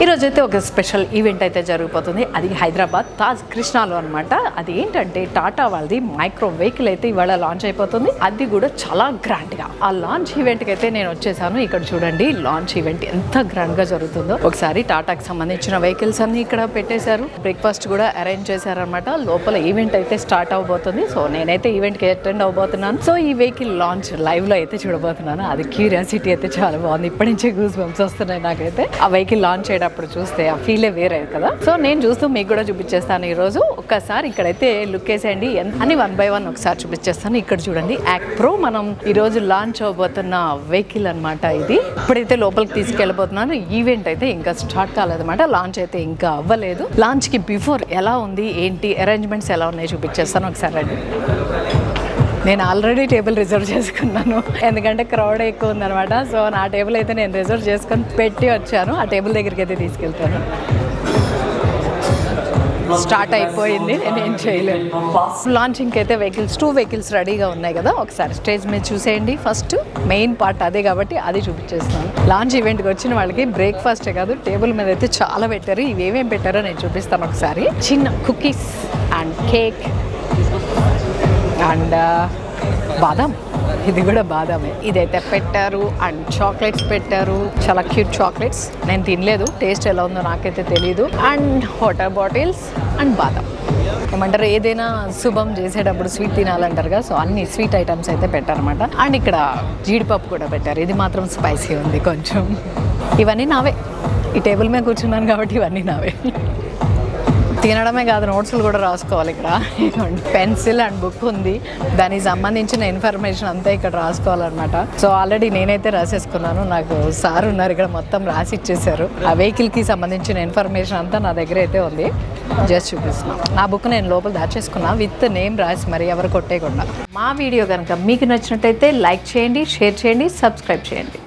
ఈరోజైతే ఒక special event అయితే జరిగిపోతుంది. అది హైదరాబాద్ తాజ్ కృష్ణాలో అనమాట. అది ఏంటంటే టాటా వాళ్ళది మైక్రో వెహికల్ అయితే ఇవాళ లాంచ్ అయిపోతుంది. అది కూడా చాలా గ్రాండ్గా. ఆ లాంచ్ ఈవెంట్కి అయితే నేను వచ్చేసాను. ఇక్కడ చూడండి లాంచ్ ఈవెంట్ ఎంత గ్రాండ్గా జరుగుతుందో. ఒకసారి టాటాకి సంబంధించిన వెహికల్స్ అన్ని ఇక్కడ పెట్టేశారు. బ్రేక్ఫాస్ట్ కూడా అరేంజ్ చేశారనమాట. లోపల ఈవెంట్ అయితే స్టార్ట్ అవబోతుంది. సో నేనైతే ఈవెంట్కి అటెండ్ అవబోతున్నాను. సో ఈ వెహికల్ లాంచ్ లైవ్లో అయితే చూడబోతున్నాను. అది క్యూరియాసిటీ అయితే చాలా బాగుంది. ఇప్పటి నుంచే గూస్ బంప్స్ వస్తున్నాయి నాకైతే. ఆ వెహికల్ లాంచ్ అయ్యేటప్పుడు చూస్తే ఆ ఫీలే వేరే కదా. సో నేను చూస్తూ మీకు కూడా చూపించేస్తాను ఈరోజు. ఒక్కసారి ఇక్కడైతే లుక్ వేసేయండి అన్ని 1 by 1 ఒకసారి చూపించేస్తాను. ఇక్కడ చూడండి యాక్ట్ ప్రో మనం ఈరోజు లాంచ్ అవబోతున్న వెహికల్ అనమాట. ఇది ఇప్పుడైతే లోపలికి తీసుకెళ్ళబోతున్నాను. ఈవెంట్ అయితే ఇంకా స్టార్ట్ కాలేదన్నమాట. లాంచ్ అయితే ఇంకా అవ్వలేదు. లాంచ్ కి బిఫోర్ ఎలా ఉంది ఏంటి అరేంజ్మెంట్స్ ఎలా ఉన్నాయి చూపించేస్తాను ఒకసారి రండి. నేను ఆల్రెడీ టేబుల్ రిజర్వ్ చేసుకున్నాను, ఎందుకంటే క్రౌడ్ ఎక్కువ ఉందనమాట. సో నా టేబుల్ అయితే నేను రిజర్వ్ చేసుకొని పెట్టి వచ్చాను. ఆ టేబుల్ దగ్గరికి అయితే తీసుకెళ్తాను. స్టార్ట్ అయిపోయింది, నేను ఏం చేయలేను. లాంచింగ్కి అయితే టూ వెహికల్స్ రెడీగా ఉన్నాయి కదా. ఒకసారి స్టేజ్ మీద చూసేయండి. ఫస్ట్ మెయిన్ పార్ట్ అదే కాబట్టి అది చూపించేస్తాను. లాంచ్ ఈవెంట్కి వచ్చిన వాళ్ళకి బ్రేక్ఫాస్టే కాదు, టేబుల్ మీద అయితే చాలా పెట్టారు. ఇవి ఏమేమి పెట్టారో నేను చూపిస్తాను ఒకసారి. చిన్న కుకీస్ అండ్ కేక్ అండ్ బాదం, ఇది కూడా బాదామే. ఇదైతే పెట్టారు అండ్ చాక్లెట్స్ పెట్టారు, చాలా క్యూట్ చాక్లెట్స్. నేను తినలేదు, టేస్ట్ ఎలా ఉందో నాకైతే తెలీదు. అండ్ వాటర్ బాటిల్స్ అండ్ బాదం. ఏమంటారు, ఏదైనా శుభం చేసేటప్పుడు స్వీట్ తినాలంటారు కదా. సో అన్ని స్వీట్ ఐటమ్స్ అయితే పెట్టారనమాట. అండ్ ఇక్కడ జీడిపప్పు కూడా పెట్టారు. ఇది మాత్రం స్పైసీ ఉంది కొంచెం. ఇవన్నీ నావే. ఈ టేబుల్ మీద కూర్చున్నాను కాబట్టి ఇవన్నీ నావే. తినడమే కాదు, నోట్స్లు కూడా రాసుకోవాలి. ఇక్కడ పెన్సిల్ అండ్ బుక్ ఉంది, దానికి సంబంధించిన ఇన్ఫర్మేషన్ అంతా ఇక్కడ రాసుకోవాలన్నమాట. సో ఆల్రెడీ నేనైతే రాసేసుకున్నాను. నాకు సార్ ఉన్నారు ఇక్కడ, మొత్తం రాసి ఇచ్చేసారు. ఆ వెహికల్కి సంబంధించిన ఇన్ఫర్మేషన్ అంతా నా దగ్గర అయితే ఉంది. జస్ట్ చూపిస్తున్నాను. నా బుక్ నేను లోపల దాచేసుకున్నా విత్ నేమ్ రాసి, మరి ఎవరు కొట్టేయకుండా. మా వీడియో కనుక మీకు నచ్చినట్టయితే లైక్ చేయండి, షేర్ చేయండి, సబ్స్క్రైబ్ చేయండి.